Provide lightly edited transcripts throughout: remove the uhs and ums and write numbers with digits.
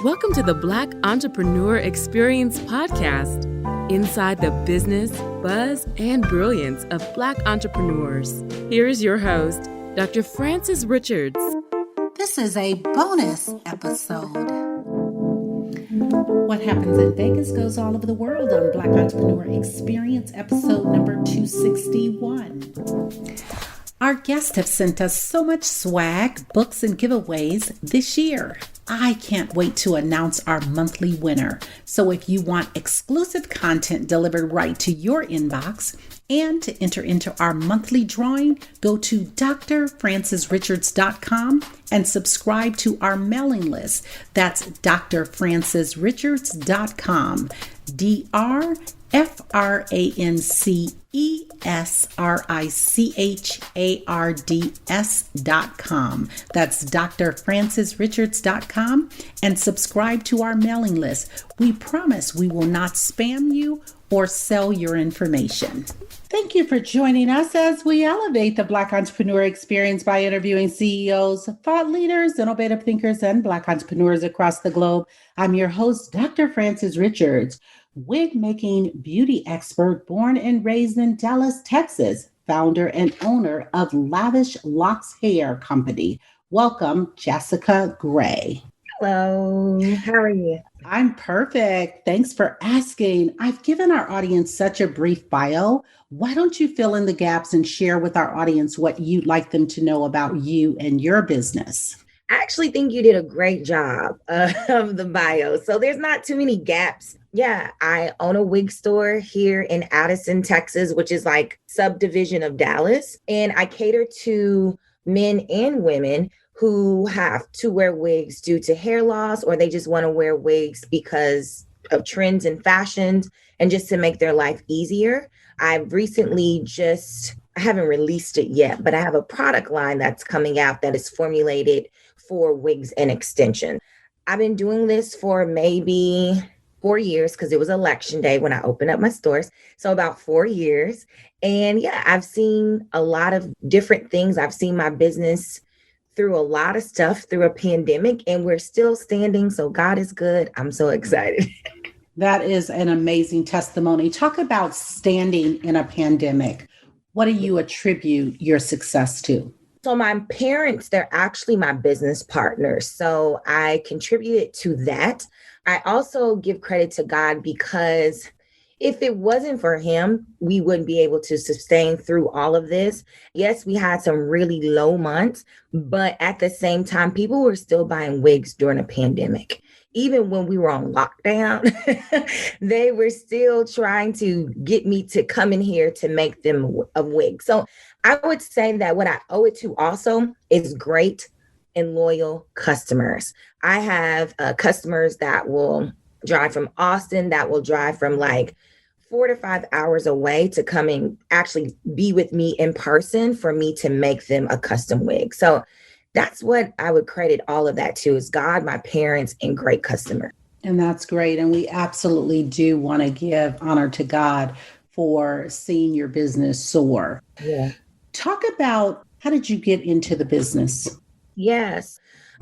Welcome to the Black Entrepreneur Experience podcast, inside the business, buzz, and brilliance of Black entrepreneurs. Here is your host, Dr. Frances Richards. This is a bonus episode. What happens in Vegas goes all over the world on Black Entrepreneur Experience, episode number 261. Our guests have sent us so much swag, books, and giveaways this year. I can't wait to announce our monthly winner. So if you want exclusive content delivered right to your inbox and to enter into our monthly drawing, go to drfrancesrichards.com and subscribe to our mailing list. That's drfrancesrichards.com. drfrancesrichards.com. That's drfrancesrichards.com and subscribe to our mailing list. We promise we will not spam you or sell your information. Thank you for joining us as we elevate the Black entrepreneur experience by interviewing CEOs, thought leaders, innovative thinkers, and Black entrepreneurs across the globe. I'm your host, Dr. Frances Richards, wig-making beauty expert, born and raised in Dallas, Texas, founder and owner of Lavish Locs Hair Company. Welcome, Jasica Gray. Hello, how are you? I'm perfect. Thanks for asking. I've given our audience such a brief bio. Why don't you fill in the gaps and share with our audience what you'd like them to know about you and your business? I actually think you did a great job of the bio. So there's not too many gaps. Yeah, I own a wig store here in Addison, Texas, which is like subdivision of Dallas. And I cater to men and women who have to wear wigs due to hair loss, or they just want to wear wigs because of trends and fashions and just to make their life easier. I've recently I haven't released it yet, but I have a product line that's coming out that is formulated for wigs and extension. I've been doing this for maybe 4 years because it was election day when I opened up my stores. So about 4 years. And yeah, I've seen a lot of different things. I've seen my business through a lot of stuff through a pandemic, and we're still standing. So God is good. I'm so excited. That is an amazing testimony. Talk about standing in a pandemic. What do you attribute your success to? So my parents, they're actually my business partners. So I contributed to that. I also give credit to God because if it wasn't for him, we wouldn't be able to sustain through all of this. Yes, we had some really low months, but at the same time, people were still buying wigs during a pandemic. Even when we were on lockdown, they were still trying to get me to come in here to make them a wig. So I would say that what I owe it to also is great and loyal customers. I have customers that will drive from Austin, that will drive from like 4 to 5 hours away to come and actually be with me in person for me to make them a custom wig. So that's what I would credit all of that to, is God, my parents, and great customer. And that's great. And we absolutely do want to give honor to God for seeing your business soar. Yeah. Talk about, how did you get into the business? Yes,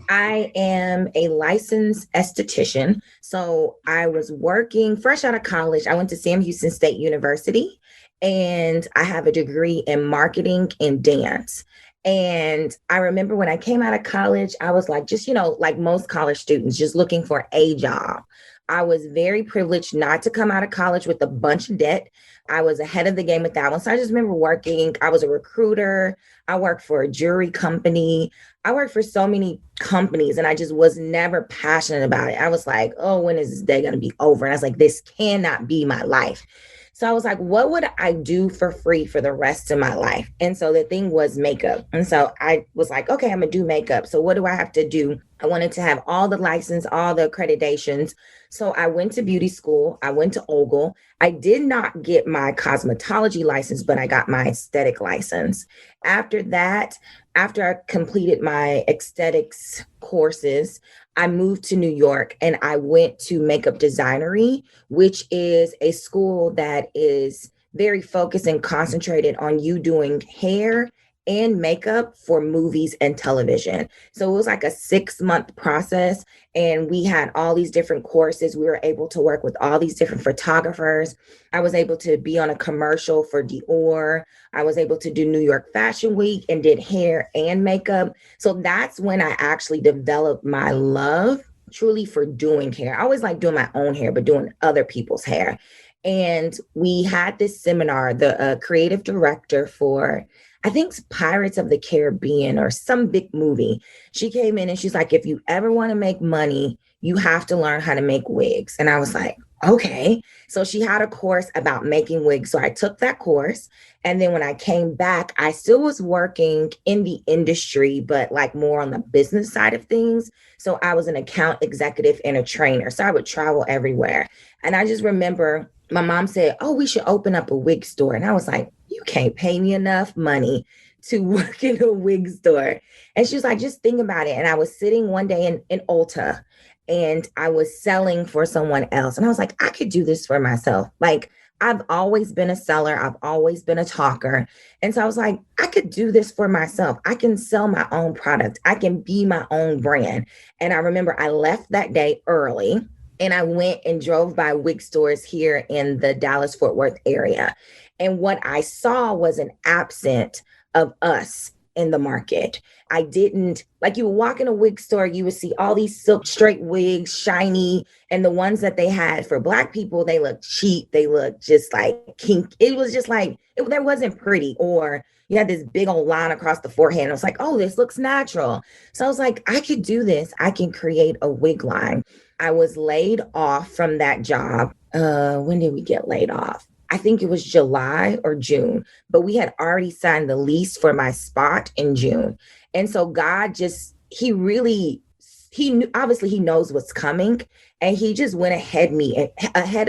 I am a licensed esthetician. So I was working fresh out of college. I went to Sam Houston State University, and I have a degree in marketing and dance. And I remember when I came out of college, I was like, just, like most college students, just looking for a job. I was very privileged not to come out of college with a bunch of debt. I was ahead of the game with that one. So I just remember working. I was a recruiter. I worked for a jewelry company. I worked for so many companies, and I just was never passionate about it. I was like, oh, when is this day going to be over? And I was like, this cannot be my life. So I was like, what would I do for free for the rest of my life? And so the thing was makeup. And so I was like, okay, I'm going to do makeup. So what do I have to do? I wanted to have all the license, all the accreditations. So I went to beauty school. I went to Ogle. I did not get my cosmetology license, but I got my aesthetic license. After that, after I completed my aesthetics courses, I moved to New York and I went to Makeup Designery, which is a school that is very focused and concentrated on you doing hair and makeup for movies and television. So it was like a 6-month process. And we had all these different courses. We were able to work with all these different photographers. I was able to be on a commercial for Dior. I was able to do New York Fashion Week and did hair and makeup. So that's when I actually developed my love truly for doing hair. I always like doing my own hair, but doing other people's hair. And we had this seminar, the creative director for, I think, Pirates of the Caribbean or some big movie. She came in and she's like, if you ever want to make money, you have to learn how to make wigs. And I was like, okay. So she had a course about making wigs. So I took that course. And then when I came back, I still was working in the industry, but like more on the business side of things. So I was an account executive and a trainer. So I would travel everywhere. And I just remember my mom said, oh, we should open up a wig store. And I was like, you can't pay me enough money to work in a wig store. And she was like, just think about it. And I was sitting one day in Ulta and I was selling for someone else. And I was like, I could do this for myself. Like, I've always been a seller. I've always been a talker. And so I was like, I could do this for myself. I can sell my own product. I can be my own brand. And I remember I left that day early and I went and drove by wig stores here in the Dallas-Fort Worth area. And what I saw was an absence of us in the market. I didn't, like, you would walk in a wig store, you would see all these silk straight wigs, shiny, and the ones that they had for Black people, they looked cheap. They looked just like kink. It was just like, there wasn't pretty, or you had this big old line across the forehead. I was like, oh, this looks natural. So I was like, I could do this. I can create a wig line. I was laid off from that job. When did we get laid off? I think it was July or June, but we had already signed the lease for my spot in June. And so God just, he knew, obviously he knows what's coming. And he just went ahead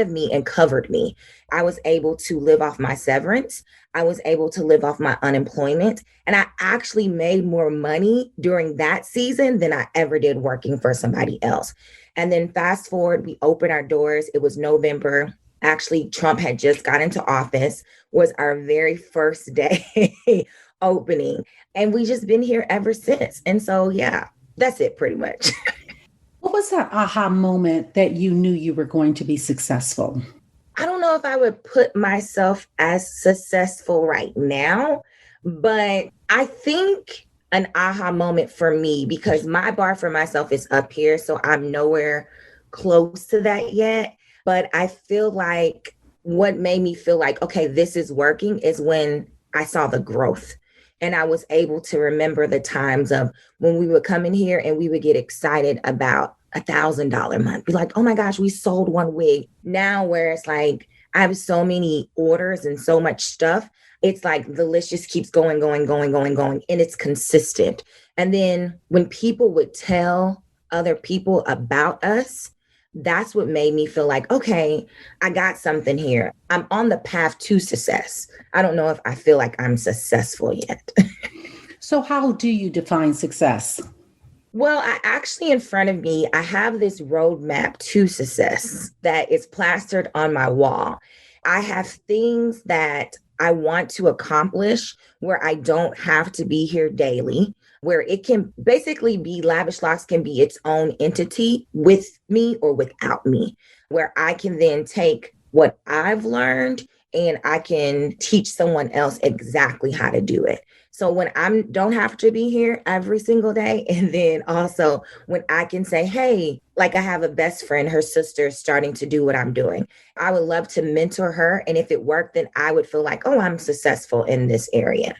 of me and covered me. I was able to live off my severance. I was able to live off my unemployment. And I actually made more money during that season than I ever did working for somebody else. And then fast forward, we opened our doors. It was November. Actually, Trump had just got into office, was our very first day opening. And we just been here ever since. And so, yeah, that's it pretty much. What was that aha moment that you knew you were going to be successful? I don't know if I would put myself as successful right now, but I think an aha moment for me, because my bar for myself is up here, so I'm nowhere close to that yet. But I feel like what made me feel like, okay, this is working is when I saw the growth. And I was able to remember the times of when we would come in here and we would get excited about $1,000 month. Be like, oh my gosh, we sold one wig. Now where it's like, I have so many orders and so much stuff. It's like the list just keeps going. And it's consistent. And then when people would tell other people about us, that's what made me feel like, okay, I got something here. I'm on the path to success. I don't know if I feel like I'm successful yet. So how do you define success? Well, I actually, in front of me, I have this roadmap to success that is plastered on my wall. I have things that I want to accomplish where I don't have to be here daily, where it can basically be Lavish Locs can be its own entity with me or without me, where I can then take what I've learned and I can teach someone else exactly how to do it. So when I don't have to be here every single day, and then also when I can say, hey, like I have a best friend, her sister is starting to do what I'm doing. I would love to mentor her. And if it worked, then I would feel like, oh, I'm successful in this area.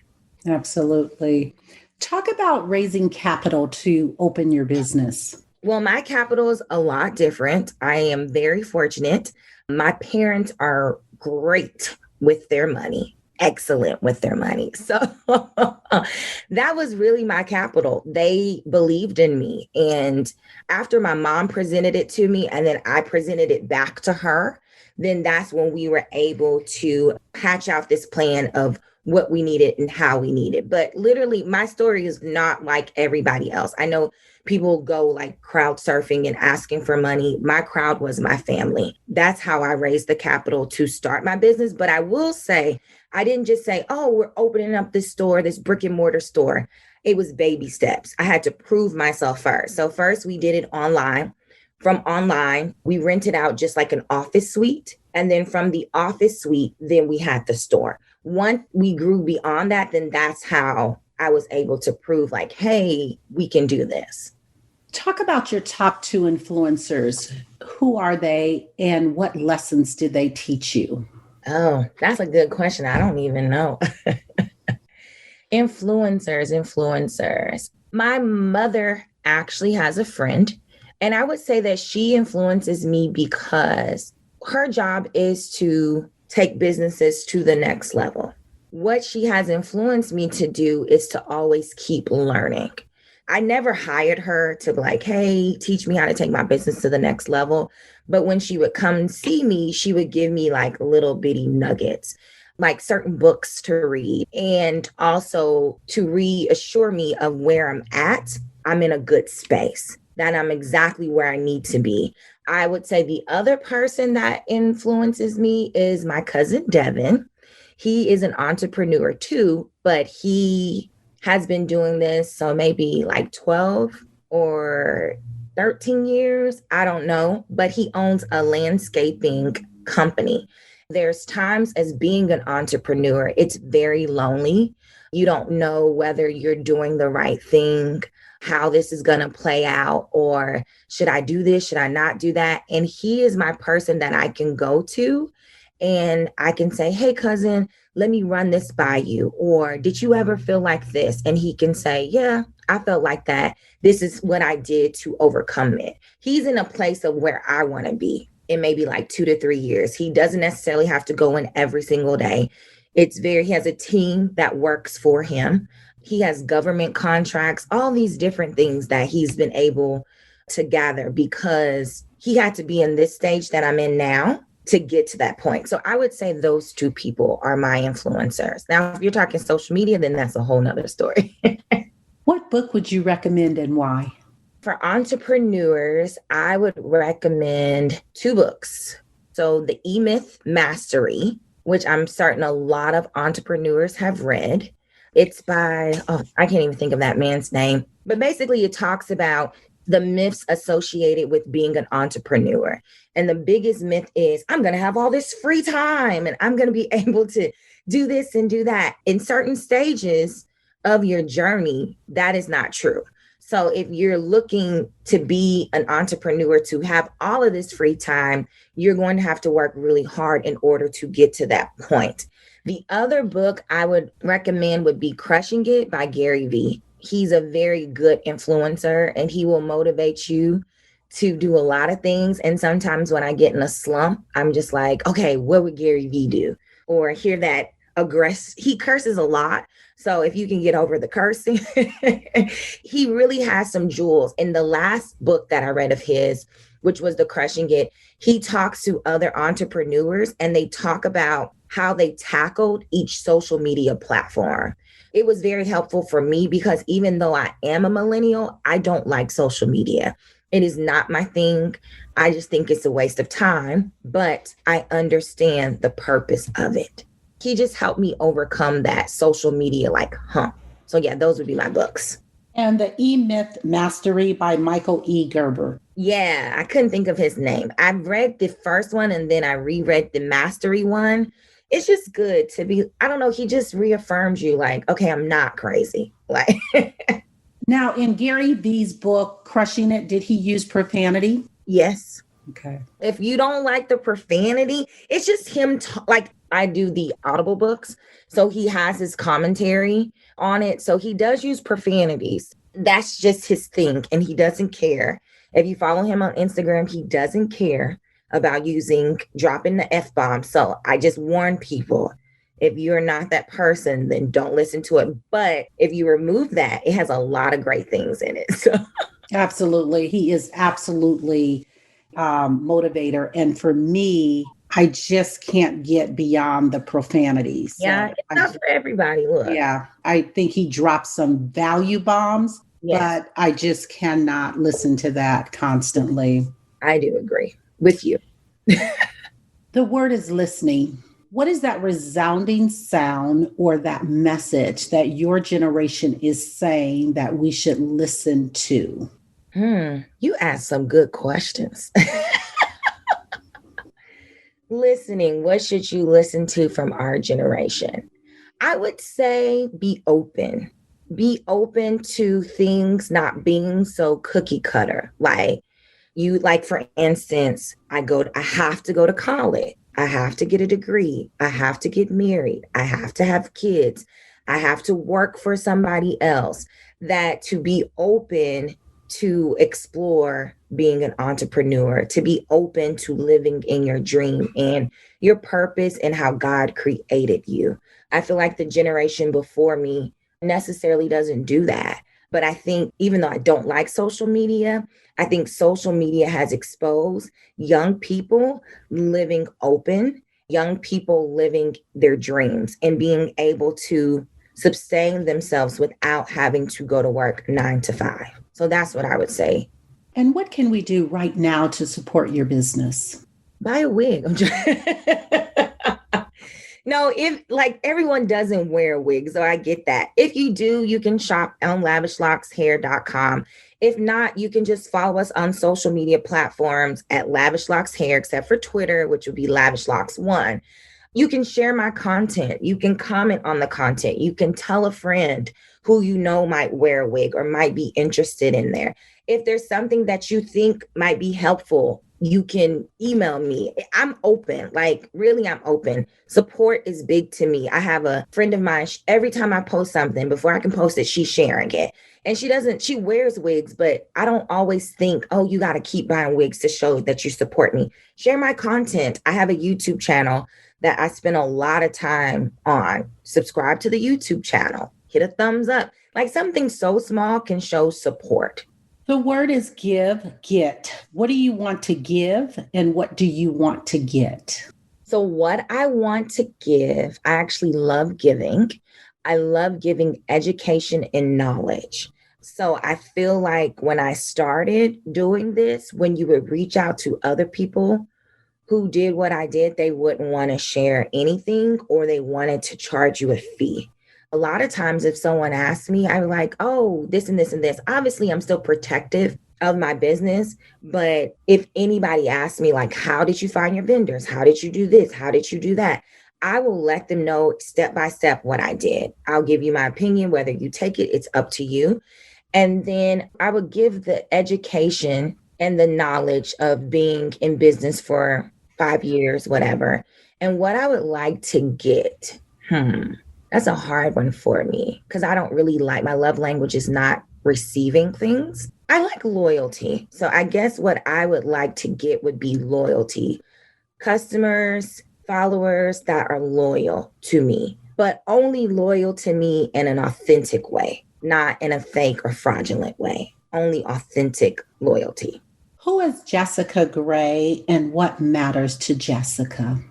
Absolutely. Talk about raising capital to open your business. Well, my capital is a lot different. I am very fortunate. My parents are great with their money. Excellent with their money. So that was really my capital. They believed in me. And after my mom presented it to me and then I presented it back to her, then that's when we were able to hatch out this plan of what we needed and how we needed. But literally, my story is not like everybody else. I know people go like crowd surfing and asking for money. My crowd was my family. That's how I raised the capital to start my business. But I will say, I didn't just say, oh, we're opening up this store, this brick and mortar store. It was baby steps. I had to prove myself first. So first we did it online. From online, we rented out just like an office suite. And then from the office suite, then we had the store. Once we grew beyond that, then that's how I was able to prove like, hey, we can do this. Talk about your top 2 influencers. Who are they and what lessons did they teach you? Oh, that's a good question. I don't even know. Influencers. My mother actually has a friend, and I would say that she influences me because her job is to take businesses to the next level. What she has influenced me to do is to always keep learning. I never hired her to be like, hey, teach me how to take my business to the next level. But when she would come and see me, she would give me like little bitty nuggets, like certain books to read, and also to reassure me of where I'm at. I'm in a good space, that I'm exactly where I need to be. I would say the other person that influences me is my cousin, Devin. He is an entrepreneur too, but he has been doing this, so maybe like 12 or 13 years. I don't know, but he owns a landscaping company. There's times as being an entrepreneur, it's very lonely. You don't know whether you're doing the right thing, how this is going to play out, or should I do this? Should I not do that? And he is my person that I can go to and I can say, hey, cousin, let me run this by you. Or did you ever feel like this? And he can say, yeah, I felt like that. This is what I did to overcome it. He's in a place of where I want to be in maybe like 2 to 3 years. He doesn't necessarily have to go in every single day. He has a team that works for him. He has government contracts, all these different things that he's been able to gather because he had to be in this stage that I'm in now to get to that point. So I would say those 2 people are my influencers. Now, if you're talking social media, then that's a whole nother story. What book would you recommend and why? For entrepreneurs, I would recommend 2 books. So the E-Myth Mastery, which I'm certain a lot of entrepreneurs have read. It's by, I can't even think of that man's name. But basically it talks about the myths associated with being an entrepreneur. And the biggest myth is, I'm going to have all this free time and I'm going to be able to do this and do that. In certain stages of your journey, that is not true. So if you're looking to be an entrepreneur, to have all of this free time, you're going to have to work really hard in order to get to that point. The other book I would recommend would be Crushing It by Gary Vee. He's a very good influencer and he will motivate you to do a lot of things. And sometimes when I get in a slump, I'm just like, okay, what would Gary Vee do? Or hear that he curses a lot. So if you can get over the cursing, he really has some jewels. In the last book that I read of his, which was the Crushing It, he talks to other entrepreneurs and they talk about how they tackled each social media platform. It was very helpful for me because even though I am a millennial, I don't like social media. It is not my thing. I just think it's a waste of time, but I understand the purpose of it. He just helped me overcome that social media hump. So yeah, those would be my books. And the E-Myth Mastery by Michael E. Gerber. Yeah, I couldn't think of his name. I read the first one and then I reread the Mastery one. It's just good to be, I don't know, he just reaffirms you okay, I'm not crazy. Now, in Gary Vee's book, Crushing It, did he use profanity? Yes. Okay. If you don't like the profanity, it's just him. I do the Audible books. So he has his commentary on it. So he does use profanities. That's just his thing. And he doesn't care. If you follow him on Instagram, he doesn't care about dropping the F-bomb. So I just warn people, if you're not that person, then don't listen to it. But if you remove that, it has a lot of great things in it. So absolutely. He is absolutely motivator. And for me, I just can't get beyond the profanities. Yeah, it's not for everybody. Look. Yeah, I think he drops some value bombs. Yes, but I just cannot listen to that constantly. I do agree with you. The word is listening. What is that resounding sound or that message that your generation is saying that we should listen to? You asked some good questions. Listening, what should you listen to from our generation? I would say be open. Be open to things not being so cookie cutter. Like for instance, I have to go to college. I have to get a degree. I have to get married. I have to have kids. I have to work for somebody else. That to be open to explore being an entrepreneur, to be open to living in your dream and your purpose and how God created you. I feel like the generation before me necessarily doesn't do that. But I think even though I don't like social media, I think social media has exposed young people living open, young people living their dreams and being able to sustain themselves without having to go to work 9 to 5. So that's what I would say. And what can we do right now to support your business? Buy a wig. No, if like everyone doesn't wear wigs, so I get that. If you do, you can shop on lavishlockshair.com. If not, you can just follow us on social media platforms at Lavish Locks Hair, except for Twitter, which would be Lavish Locks 1. You can share my content. You can comment on the content. You can tell a friend who you know might wear a wig or might be interested in there. If there's something that you think might be helpful, you can email me. I'm open. Like, really, I'm open. Support is big to me. I have a friend of mine, every time I post something, before I can post it, she's sharing it. And she wears wigs, but I don't always think, oh, you got to keep buying wigs to show that you support me. Share my content. I have a YouTube channel that I spend a lot of time on. Subscribe to the YouTube channel. Hit a thumbs up. Like, something so small can show support. The word is give, get. What do you want to give and what do you want to get? So what I want to give, I actually love giving. I love giving education and knowledge. So I feel like when I started doing this, when you would reach out to other people who did what I did, they wouldn't want to share anything or they wanted to charge you a fee. A lot of times if someone asks me, I'm like, oh, this and this and this. Obviously, I'm still protective of my business. But if anybody asks me, like, how did you find your vendors? How did you do this? How did you do that? I will let them know step by step what I did. I'll give you my opinion. Whether you take it, it's up to you. And then I would give the education and the knowledge of being in business for 5 years, whatever. And what I would like to get, that's a hard one for me because I don't really like, my love language is not receiving things. I like loyalty. So I guess what I would like to get would be loyalty. Customers, followers that are loyal to me, but only loyal to me in an authentic way, not in a fake or fraudulent way, only authentic loyalty. Who is Jasica Gray and what matters to Jasica?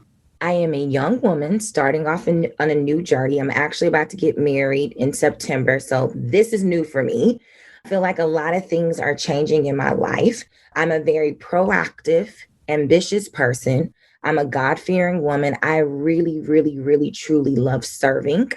I am a young woman starting off on a new journey. I'm actually about to get married in September. So this is new for me. I feel like a lot of things are changing in my life. I'm a very proactive, ambitious person. I'm a God-fearing woman. I really, really, really, truly love serving.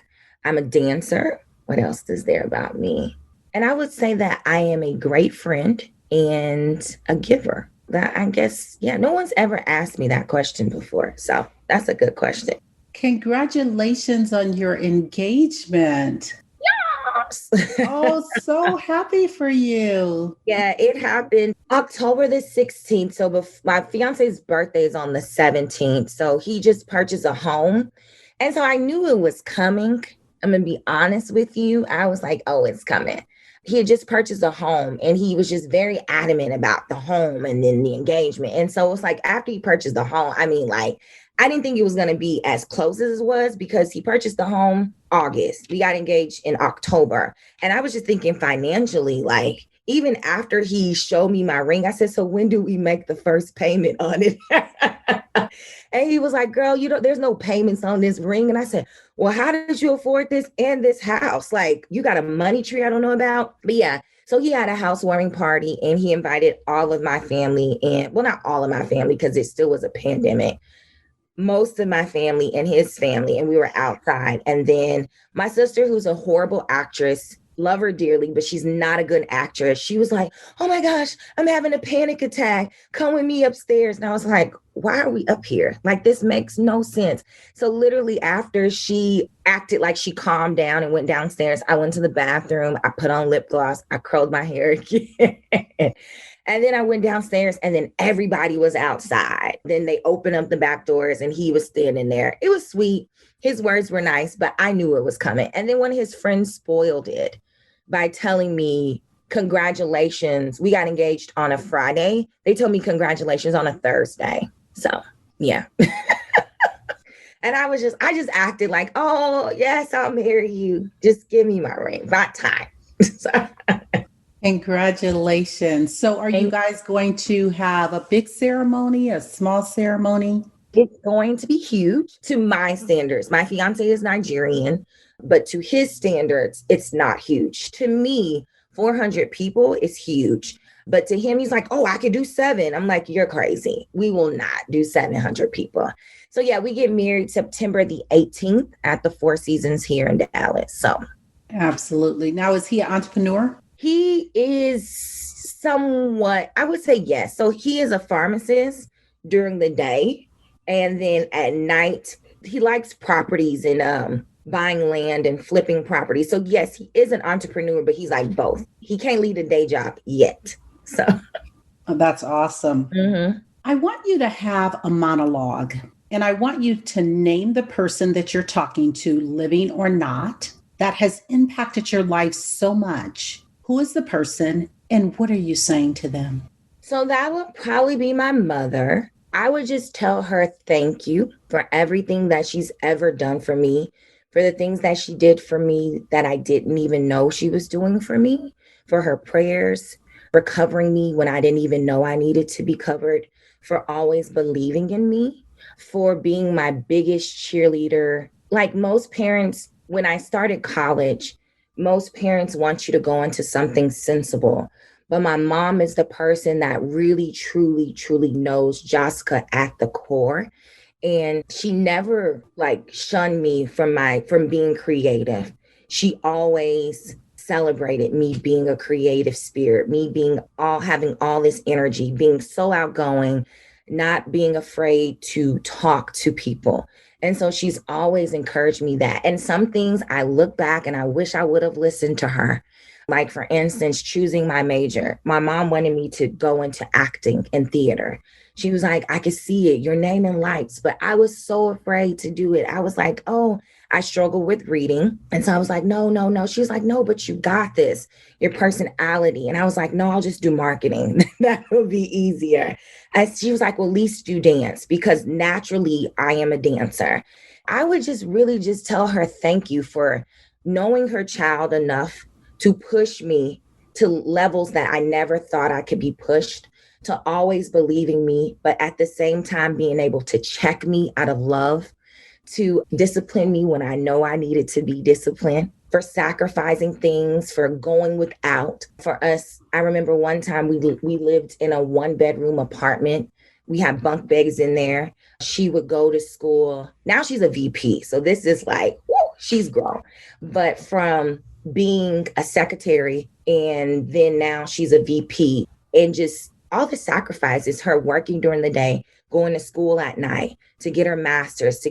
I'm a dancer. What else is there about me? And I would say that I am a great friend and a giver. That I guess, no one's ever asked me that question before. So that's a good question. Congratulations on your engagement. Yes. Oh, so happy for you. Yeah, it happened October the 16th. So my fiance's birthday is on the 17th. So he just purchased a home. And so I knew it was coming. I'm going to be honest with you. I was like, oh, it's coming. He had just purchased a home and he was just very adamant about the home and then the engagement. And so it's like after he purchased the home, I didn't think it was going to be as close as it was because he purchased the home August. We got engaged in October. And I was just thinking financially, like even after he showed me my ring, I said, so when do we make the first payment on it? And he was like, girl, there's no payments on this ring. And I said, well, how did you afford this and this house? Like, you got a money tree I don't know about. But yeah, So he had a housewarming party and he invited all of my family and, well, not all of my family because it still was a pandemic, most of my family and his family, and we were outside. And then my sister, who's a horrible actress, love her dearly, but she's not a good actress. She was like, oh my gosh, I'm having a panic attack. Come with me upstairs. And I was like, why are we up here? Like, this makes no sense. So literally after she acted like she calmed down and went downstairs, I went to the bathroom. I put on lip gloss. I curled my hair again. And then I went downstairs and then everybody was outside. Then they opened up the back doors and he was standing there. It was sweet. His words were nice, but I knew it was coming. And then one of his friends spoiled it by telling me, congratulations. We got engaged on a Friday. They told me congratulations on a Thursday. So, yeah. And I just acted like, oh, yes, I'll marry you. Just give me my ring. About time. So, congratulations. So are you guys going to have a big ceremony, a small ceremony? it's going to be huge to my standards. My fiance is Nigerian, but to his standards, it's not huge. To me, 400 people is huge. But to him, he's like, oh, I could do 7. I'm like, you're crazy. We will not do 700 people. So yeah, we get married September the 18th at the Four Seasons here in Dallas. So absolutely. Now, is he an entrepreneur? He is somewhat, I would say yes. So he is a pharmacist during the day. And then at night, he likes properties and buying land and flipping properties. So yes, he is an entrepreneur, but he's like both. He can't lead a day job yet. So Oh, that's awesome. mm-hmm. I want you to have a monologue, and I want you to name the person that you're talking to, living or not, that has impacted your life so much. Who is the person and what are you saying to them? So that would probably be my mother. I would just tell her thank you for everything that she's ever done for me, for the things that she did for me that I didn't even know she was doing for me, for her prayers, for covering me when I didn't even know I needed to be covered, for always believing in me, for being my biggest cheerleader. Like most parents, when I started college, most parents want you to go into something sensible. But my mom is the person that really, truly, truly knows Jasica at the core. And she never shunned me from being creative. She always celebrated me being a creative spirit, me having all this energy, being so outgoing, not being afraid to talk to people. And so she's always encouraged me that. And some things I look back and I wish I would have listened to her. Like, for instance, choosing my major. My mom wanted me to go into acting and theater. She was like, I could see it, your name in lights. But I was so afraid to do it. I was like, oh, I struggle with reading. And so I was like, no. She was like, no, but you got this, your personality. And I was like, no, I'll just do marketing. That would be easier. And she was like, well, at least do dance, because naturally I am a dancer. I would just really just tell her thank you for knowing her child enough to push me to levels that I never thought I could be pushed, to always believing me, but at the same time being able to check me out of love, to discipline me when I know I needed to be disciplined, for sacrificing things, for going without. For us, I remember one time we lived in a 1-bedroom apartment. We had bunk beds in there. She would go to school. Now she's a VP. So this is like, woo, she's grown. But from being a secretary and then now she's a VP, and just all the sacrifices, her working during the day, going to school at night to get her master's,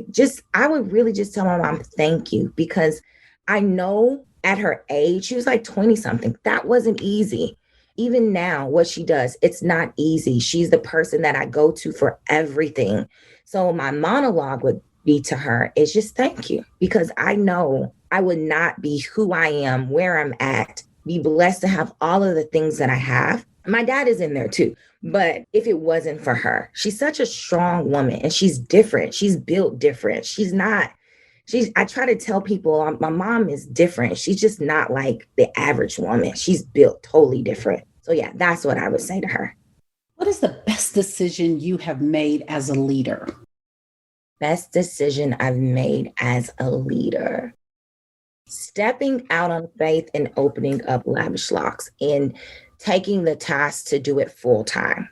I would really just tell my mom, thank you, because I know at her age, she was like 20 something. That wasn't easy. Even now, what she does, it's not easy. She's the person that I go to for everything. So my monologue would be to her is just thank you, because I know I would not be who I am, where I'm at, be blessed to have all of the things that I have. My dad is in there too. But if it wasn't for her, she's such a strong woman and she's different. She's built different. I try to tell people my mom is different. She's just not like the average woman. She's built totally different. So yeah, that's what I would say to her. What is the best decision you have made as a leader? Best decision I've made as a leader. stepping out on faith and opening up Lavish Locs and taking the task to do it full time.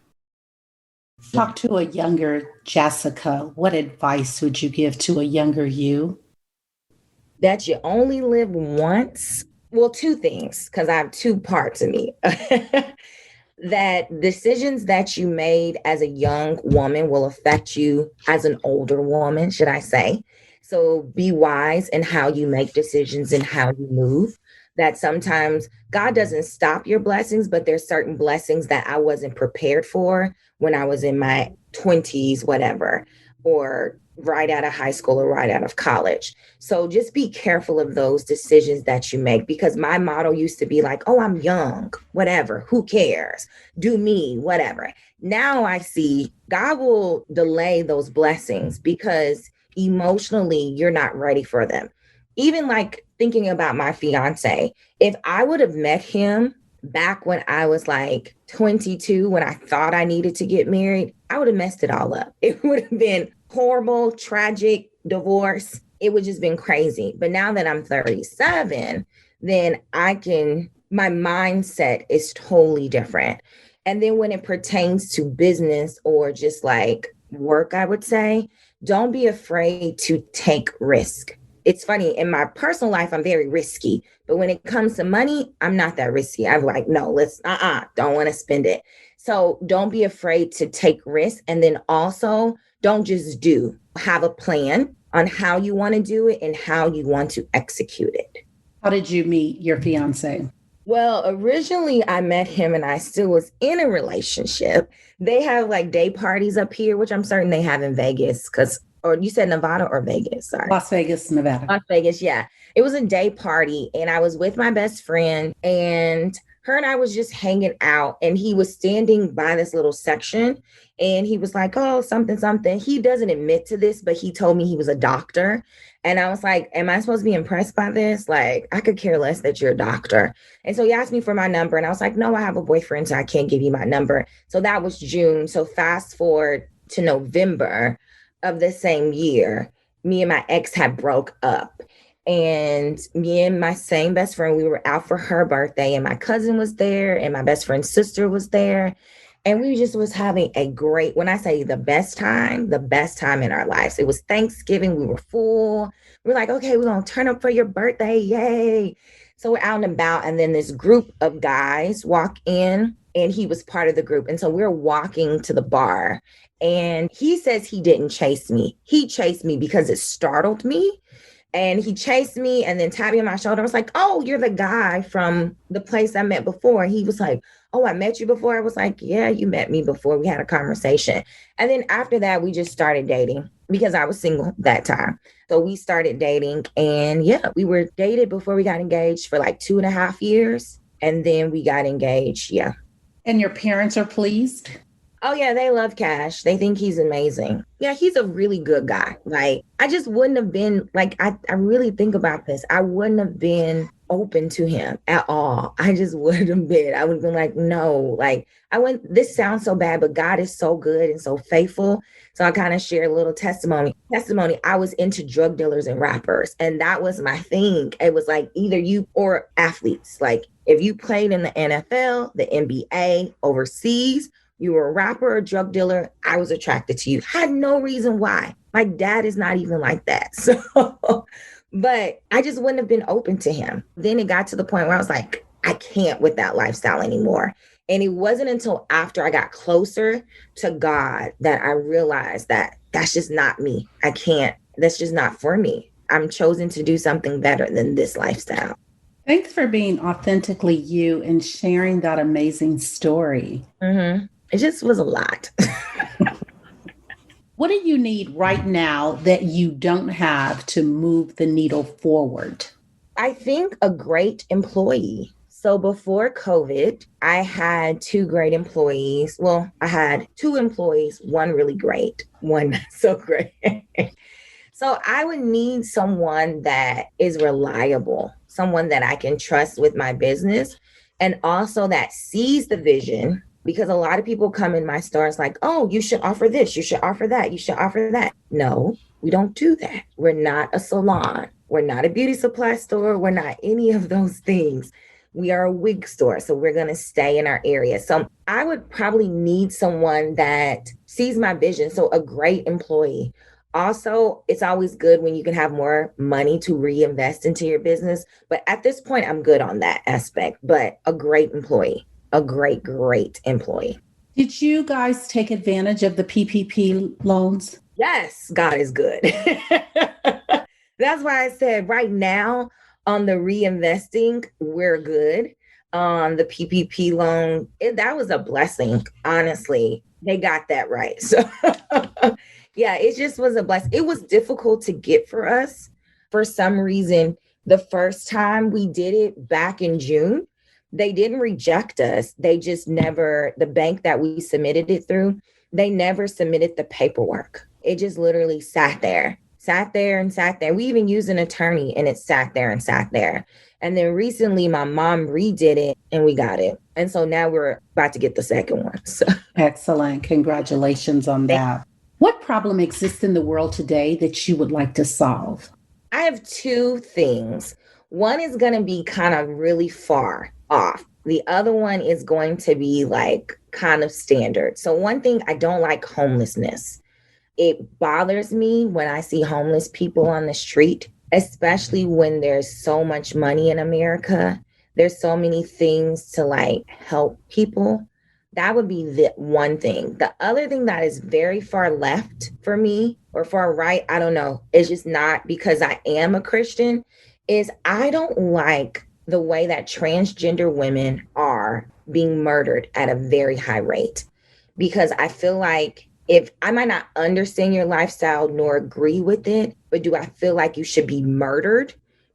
Talk to a younger Jasica. What advice would you give to a younger you? That you only live once. Well, two things, because I have two parts of me. That decisions that you made as a young woman will affect you as an older woman, should I say. So be wise in how you make decisions and how you move. That sometimes God doesn't stop your blessings, but there's certain blessings that I wasn't prepared for when I was in my 20s, whatever, or right out of high school or right out of college. So just be careful of those decisions that you make, because my motto used to be like, oh, I'm young, whatever, who cares? Do me, whatever. Now I see God will delay those blessings because emotionally you're not ready for them. Even like thinking about my fiance, if I would have met him back when I was like 22, when I thought I needed to get married, I would have messed it all up. It would have been horrible, tragic divorce. It would just been crazy. But now that I'm 37, then my mindset is totally different. And then when it pertains to business or just like work, I would say, don't be afraid to take risk. It's funny, in my personal life, I'm very risky. But when it comes to money, I'm not that risky. I'm like, no, don't want to spend it. So don't be afraid to take risks. And then also don't just have a plan on how you want to do it and how you want to execute it. How did you meet your fiance? Well, originally I met him and I still was in a relationship. They have like day parties up here, which I'm certain they have in Vegas, or you said Nevada or Vegas? Sorry. Las Vegas, Nevada. Las Vegas, yeah. It was a day party and I was with my best friend and her and I was just hanging out and he was standing by this little section and he was like, oh, something, something. He doesn't admit to this, but he told me he was a doctor. And I was like, am I supposed to be impressed by this? Like, I could care less that you're a doctor. And so he asked me for my number and I was like, no, I have a boyfriend, so I can't give you my number. So that was June. So fast forward to November of the same year, me and my ex had broke up. And me and my same best friend, we were out for her birthday and my cousin was there and my best friend's sister was there. And we just was having a great, when I say the best time in our lives. It was Thanksgiving. We were full. We're like, okay, we're going to turn up for your birthday. Yay. So we're out and about. And then this group of guys walk in and he was part of the group. And so we're walking to the bar and he says he didn't chase me. He chased me because it startled me. And he chased me and then tapped me on my shoulder. I was like, oh, you're the guy from the place I met before. He was like, oh, I met you before. I was like, yeah, you met me before. We had a conversation. And then after that, we just started dating because I was single that time. So we started dating and yeah, we were dated before we got engaged for like 2.5 years. And then we got engaged. Yeah. And your parents are pleased? Oh, yeah, they love Cash. They think he's amazing. Yeah, he's a really good guy. Like, I just wouldn't have been, like, I really think about this. I wouldn't have been open to him at all. I just wouldn't have been. I would have been like, no, like, this sounds so bad, but God is so good and so faithful. So I kind of share a little testimony. I was into drug dealers and rappers, and that was my thing. It was like either you or athletes. Like, if you played in the NFL, the NBA, overseas, you were a rapper or a drug dealer, I was attracted to you. Had no reason why. My dad is not even like that. So, but I just wouldn't have been open to him. Then it got to the point where I was like, I can't with that lifestyle anymore. And it wasn't until after I got closer to God that I realized that that's just not me. I can't. That's just not for me. I'm chosen to do something better than this lifestyle. Thanks for being authentically you and sharing that amazing story. Mm-hmm. It just was a lot. What do you need right now that you don't have to move the needle forward? I think a great employee. So before COVID, I had 2 great employees. Well, I had 2 employees, one really great, one not so great. So I would need someone that is reliable, someone that I can trust with my business, and also that sees the vision. Because a lot of people come in my store, it's like, oh, you should offer this, you should offer that, you should offer that. No, we don't do that. We're not a salon. We're not a beauty supply store. We're not any of those things. We are a wig store. So we're going to stay in our area. So I would probably need someone that sees my vision. So a great employee. Also, it's always good when you can have more money to reinvest into your business. But at this point, I'm good on that aspect. But a great employee, a great employee. Did you guys take advantage of the PPP loans? Yes, God is good. That's why I said right now on the reinvesting, we're good. On the PPP loan, that was a blessing. Honestly, they got that right. So yeah, it just was a blessing. It was difficult to get for us. For some reason, the first time we did it back in June, they didn't reject us. They just never, the bank that we submitted it through, they never submitted the paperwork. It just literally sat there. We even used an attorney and it sat there. And then recently my mom redid it and we got it. And so now we're about to get the second one. So excellent. Congratulations on that. What problem exists in the world today that you would like to solve? I have two things. One is going to be kind of really far off. The other one is going to be like kind of standard. So one thing, I don't like homelessness. It bothers me when I see homeless people on the street, especially when there's so much money in America. There's so many things to like help people. That would be the one thing. The other thing that is very far left for me or far right, I don't know. It's just not because I am a Christian, is I don't like the way that transgender women are being murdered at a very high rate. Because I feel like if I might not understand your lifestyle nor agree with it, but do I feel like you should be murdered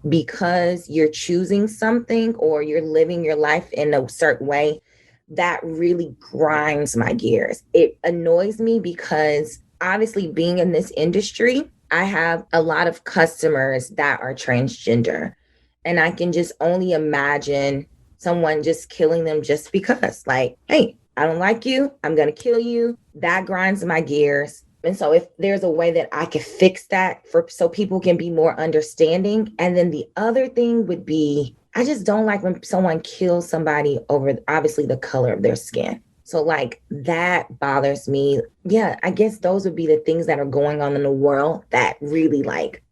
because you're choosing something or you're living your life in a certain way? That really grinds my gears. It annoys me because obviously being in this industry, I have a lot of customers that are transgender. And I can just only imagine someone just killing them just because, like, hey, I don't like you, I'm going to kill you. That grinds my gears. And so if there's a way that I could fix that so people can be more understanding. And then the other thing would be, I just don't like when someone kills somebody over obviously the color of their skin. So like that bothers me. Yeah, I guess those would be the things that are going on in the world that really like,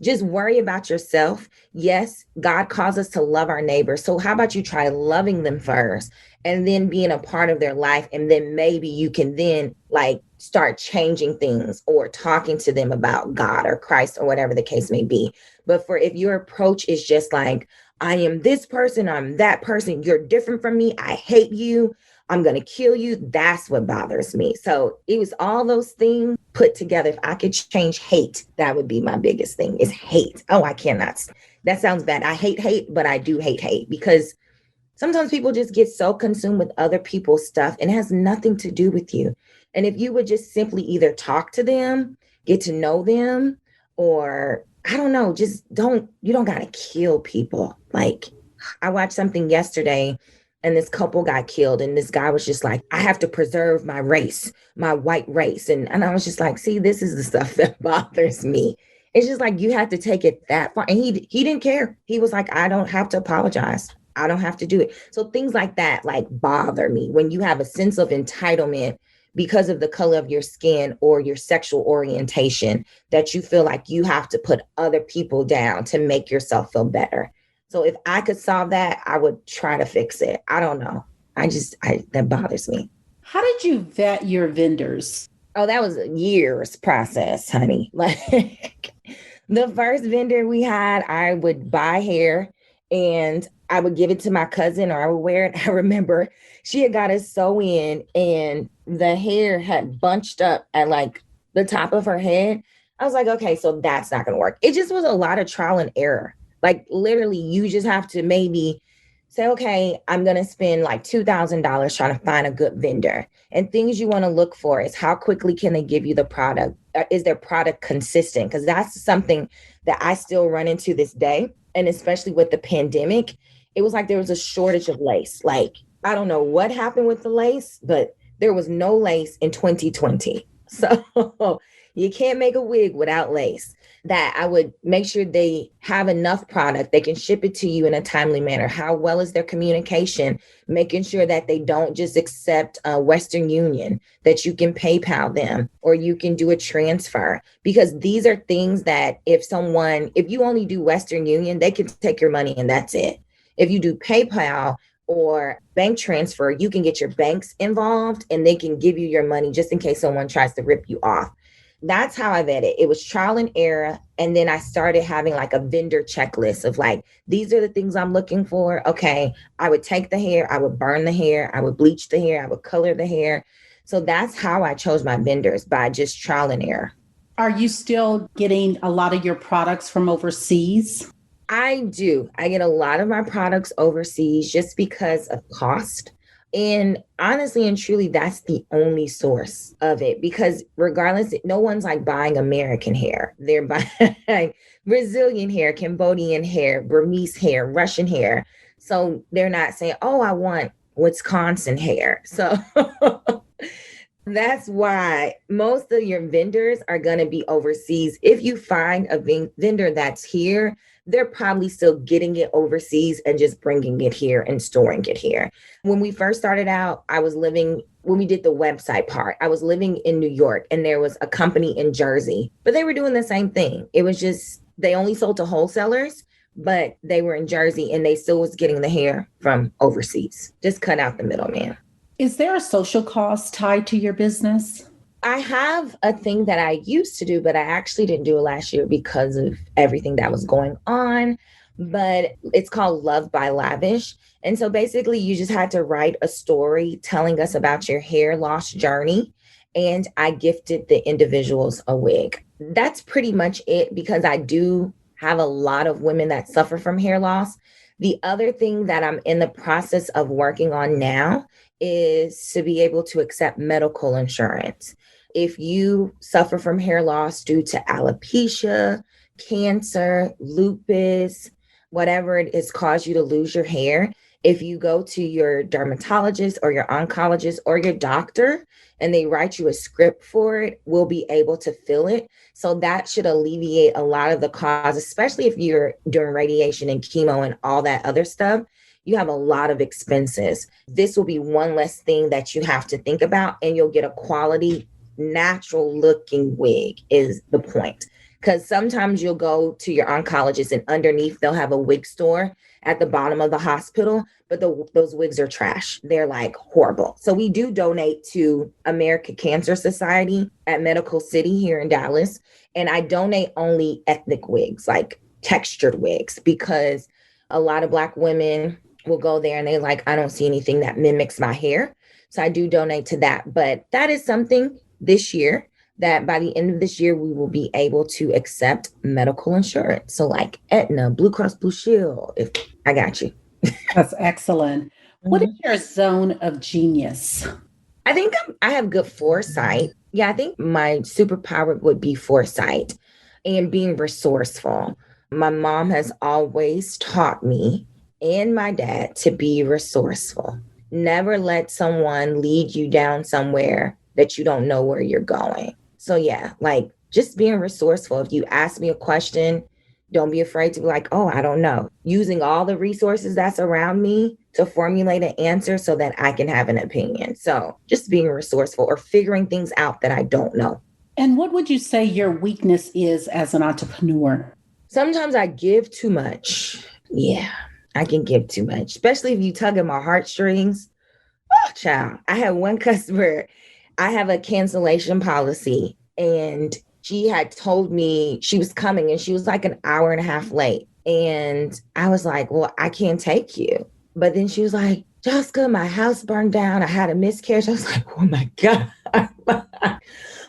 just worry about yourself. Yes, God calls us to love our neighbors. So how about you try loving them first and then being a part of their life? And then maybe you can then like start changing things or talking to them about God or Christ or whatever the case may be. But if your approach is just like, I am this person, I'm that person, you're different from me, I hate you, I'm going to kill you. That's what bothers me. So it was all those things put together. If I could change hate, that would be my biggest thing is hate. Oh, I cannot. That sounds bad. I hate hate, but I do hate because sometimes people just get so consumed with other people's stuff and it has nothing to do with you. And if you would just simply either talk to them, get to know them, or I don't know, you don't got to kill people. Like I watched something yesterday and this couple got killed. And this guy was just like, I have to preserve my race, my white race. And I was just like, see, this is the stuff that bothers me. It's just like, you have to take it that far. And he didn't care. He was like, I don't have to apologize. I don't have to do it. So things like that, like bother me when you have a sense of entitlement because of the color of your skin or your sexual orientation, that you feel like you have to put other people down to make yourself feel better. So if I could solve that, I would try to fix it. I don't know. That bothers me. How did you vet your vendors? Oh, that was a year's process, honey. Like the first vendor we had, I would buy hair and I would give it to my cousin or I would wear it. I remember she had got us sew in and the hair had bunched up at like the top of her head. I was like, okay, so that's not going to work. It just was a lot of trial and error. Like literally, you just have to maybe say, okay, I'm going to spend like $2,000 trying to find a good vendor. And things you want to look for is how quickly can they give you the product? Is their product consistent? Because that's something that I still run into this day. And especially with the pandemic, it was like there was a shortage of lace. Like, I don't know what happened with the lace, but there was no lace in 2020. So you can't make a wig without lace. that I would make sure they have enough product, they can ship it to you in a timely manner. How well is their communication? Making sure that they don't just accept Western Union, that you can PayPal them or you can do a transfer, because these are things that if you only do Western Union, they can take your money and that's it. If you do PayPal or bank transfer, you can get your banks involved and they can give you your money just in case someone tries to rip you off. That's how I vetted. It was trial and error. And then I started having like a vendor checklist of like, these are the things I'm looking for. Okay. I would take the hair, I would burn the hair, I would bleach the hair, I would color the hair. So that's how I chose my vendors, by just trial and error. Are you still getting a lot of your products from overseas? I do. I get a lot of my products overseas just because of cost. And honestly and truly, that's the only source of it, because regardless, no one's like buying American hair. They're buying Brazilian hair, Cambodian hair, Burmese hair, Russian hair. So they're not saying, oh, I want Wisconsin hair. So that's why most of your vendors are going to be overseas. If you find a vendor that's here, they're probably still getting it overseas and just bringing it here and storing it here. When we first started out, when we did the website part, I was living in New York and there was a company in Jersey, but they were doing the same thing. It was just, they only sold to wholesalers, but they were in Jersey and they still was getting the hair from overseas. Just cut out the middleman. Is there a social cost tied to your business? I have a thing that I used to do, but I actually didn't do it last year because of everything that was going on. But it's called Love by Lavish. And so basically you just had to write a story telling us about your hair loss journey. And I gifted the individuals a wig. That's pretty much it, because I do have a lot of women that suffer from hair loss. The other thing that I'm in the process of working on now is to be able to accept medical insurance. If you suffer from hair loss due to alopecia, cancer, lupus, whatever it is caused you to lose your hair, if you go to your dermatologist or your oncologist or your doctor and they write you a script for it, we'll be able to fill it. So that should alleviate a lot of the cause, especially if you're doing radiation and chemo and all that other stuff. You have a lot of expenses. This will be one less thing that you have to think about, and you'll get a quality, natural looking wig is the point. Because sometimes you'll go to your oncologist and underneath they'll have a wig store at the bottom of the hospital, but those wigs are trash. They're like horrible. So we do donate to American Cancer Society at Medical City here in Dallas. And I donate only ethnic wigs, like textured wigs, because a lot of Black women will go there and they're like, I don't see anything that mimics my hair. So I do donate to that. But that is something this year that by the end of this year, we will be able to accept medical insurance. So like Aetna, Blue Cross Blue Shield, if I got you. That's excellent. What is your zone of genius? I think I have good foresight. Yeah, I think my superpower would be foresight and being resourceful. My mom has always taught me and my dad to be resourceful. Never let someone lead you down somewhere that you don't know where you're going. So yeah, like just being resourceful. If you ask me a question, don't be afraid to be like, oh, I don't know. Using all the resources that's around me to formulate an answer so that I can have an opinion. So just being resourceful or figuring things out that I don't know. And what would you say your weakness is as an entrepreneur? Sometimes I give too much. Yeah, I can give too much, especially if you tug at my heartstrings. Oh, child. I had one customer, I have a cancellation policy, and she had told me she was coming and she was like an hour and a half late. And I was like, well, I can't take you. But then she was like, Jasica, my house burned down. I had a miscarriage. I was like, oh my God.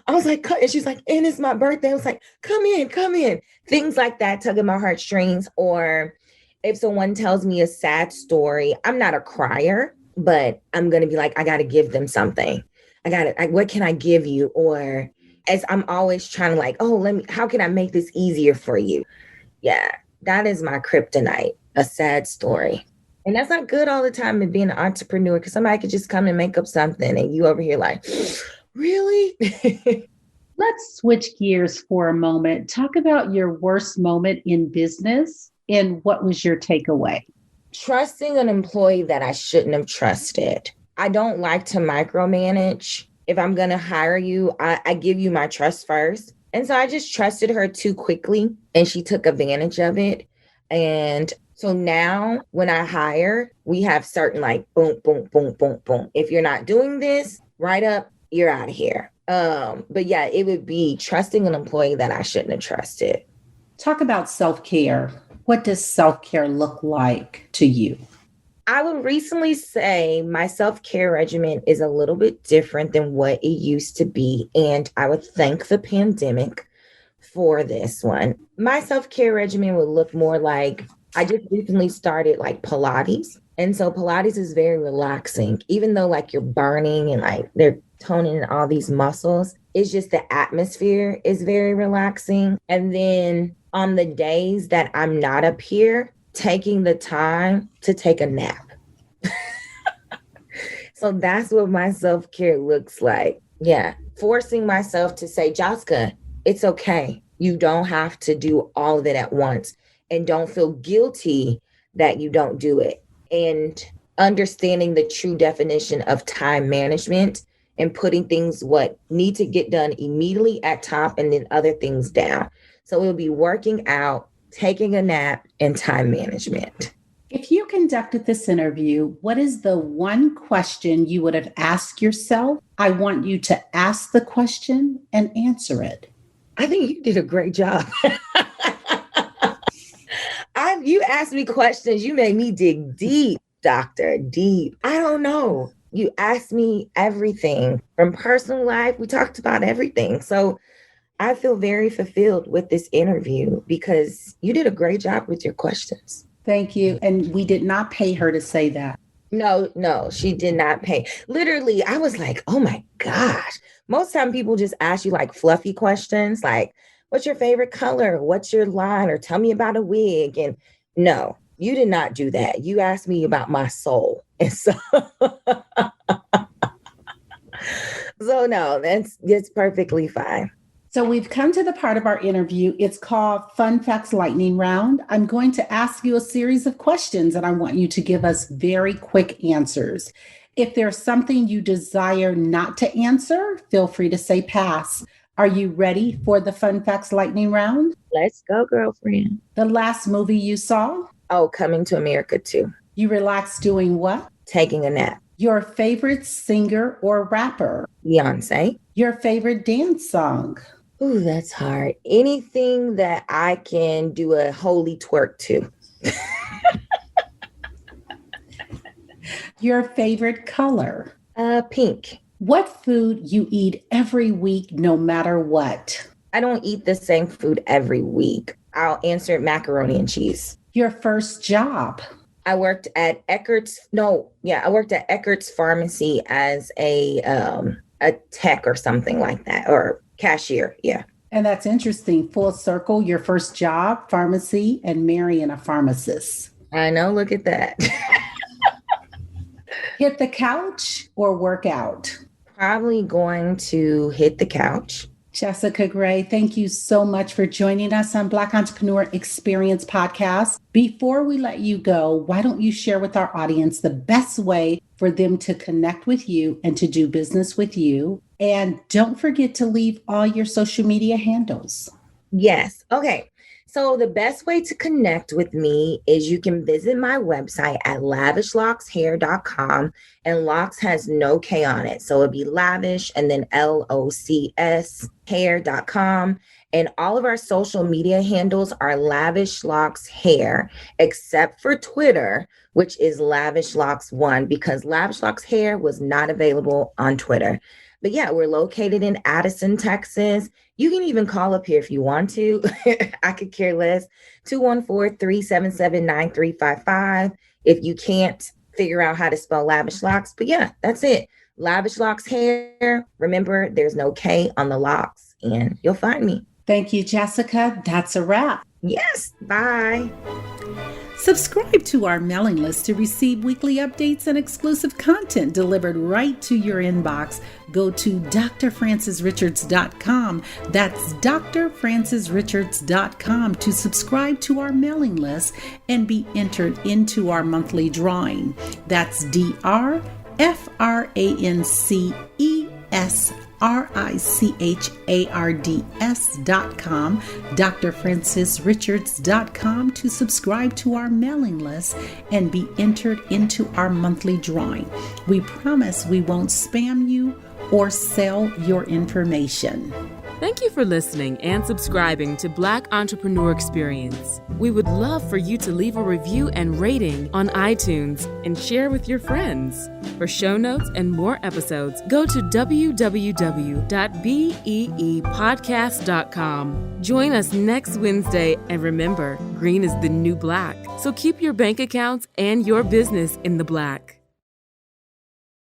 I was like, and she's like, and it's my birthday. I was like, come in. Things like that tug at my heartstrings. Or if someone tells me a sad story, I'm not a crier, but I'm going to be like, I got to give them something. What can I give you? Or as I'm always trying to like, how can I make this easier for you? Yeah, that is my kryptonite, a sad story. And that's not good all the time in being an entrepreneur, because somebody could just come and make up something and you over here like, really? Let's switch gears for a moment. Talk about your worst moment in business and what was your takeaway? Trusting an employee that I shouldn't have trusted. I don't like to micromanage. If I'm going to hire you, I give you my trust first. And so I just trusted her too quickly and she took advantage of it. And so now when I hire, we have certain like boom, boom, boom, boom, boom. If you're not doing this, right up, you're out of here. But yeah, it would be trusting an employee that I shouldn't have trusted. Talk about self-care. What does self-care look like to you? I would recently say my self-care regimen is a little bit different than what it used to be. And I would thank the pandemic for this one. My self-care regimen would look more like I just recently started like Pilates. And so Pilates is very relaxing, even though like you're burning and like they're toning in all these muscles. It's just the atmosphere is very relaxing. And then on the days that I'm not up here, taking the time to take a nap. So that's what my self-care looks like. Yeah. Forcing myself to say, Jasica, it's okay. You don't have to do all of it at once. And don't feel guilty that you don't do it. And understanding the true definition of time management and putting things what need to get done immediately at top and then other things down. So it'll be working out, taking a nap, and time management. If you conducted this interview, what is the one question you would have asked yourself? I want you to ask the question and answer it. I think you did a great job. You asked me questions. You made me dig deep, doctor, deep. I don't know. You asked me everything from personal life. We talked about everything. So I feel very fulfilled with this interview because you did a great job with your questions. Thank you. And we did not pay her to say that. No, she did not pay. Literally, I was like, oh my gosh. Most time people just ask you like fluffy questions like, what's your favorite color? What's your line? Or tell me about a wig. And no, you did not do that. You asked me about my soul. And so, no, that's perfectly fine. So we've come to the part of our interview. It's called Fun Facts Lightning Round. I'm going to ask you a series of questions and I want you to give us very quick answers. If there's something you desire not to answer, feel free to say pass. Are you ready for the Fun Facts Lightning Round? Let's go, girlfriend. The last movie you saw? Oh, Coming to America 2. You relaxed doing what? Taking a nap. Your favorite singer or rapper? Beyonce. Your favorite dance song? Ooh, that's hard. Anything that I can do a holy twerk to. Your favorite color? Pink. What food you eat every week, no matter what? I don't eat the same food every week. I'll answer macaroni and cheese. Your first job? I worked at Eckert's Pharmacy as a tech or something like that, or cashier. Yeah. And that's interesting. Full circle, your first job, pharmacy, and marrying a pharmacist. I know. Look at that. Hit the couch or work out? Probably going to hit the couch. Jasica Gray, thank you so much for joining us on Black Entrepreneur Experience Podcast. Before we let you go, why don't you share with our audience the best way for them to connect with you and to do business with you? And don't forget to leave all your social media handles. Yes. Okay. So the best way to connect with me is you can visit my website at lavishlocshair.com, and Locs has no K on it. So it'll be Lavish and then LOCS hair.com. And all of our social media handles are Lavish Locs Hair, except for Twitter, which is Lavish Locs 1, because Lavish Locs Hair was not available on Twitter. But yeah, we're located in Addison, Texas. You can even call up here if you want to. I could care less. 214-377-9355. If you can't figure out how to spell Lavish Locs. But yeah, that's it. Lavish Locs Hair. Remember, there's no K on the locks, and you'll find me. Thank you, Jasica. That's a wrap. Yes. Bye. Subscribe to our mailing list to receive weekly updates and exclusive content delivered right to your inbox. Go to drfrancisrichards.com. That's drfrancisrichards.com to subscribe to our mailing list and be entered into our monthly drawing. That's drfrancisrichards.com, drfrancisrichards.com to subscribe to our mailing list and be entered into our monthly drawing. We promise we won't spam you or sell your information. Thank you for listening and subscribing to Black Entrepreneur Experience. We would love for you to leave a review and rating on iTunes and share with your friends. For show notes and more episodes, go to www.beepodcast.com. Join us next Wednesday, and remember, green is the new black. So keep your bank accounts and your business in the black.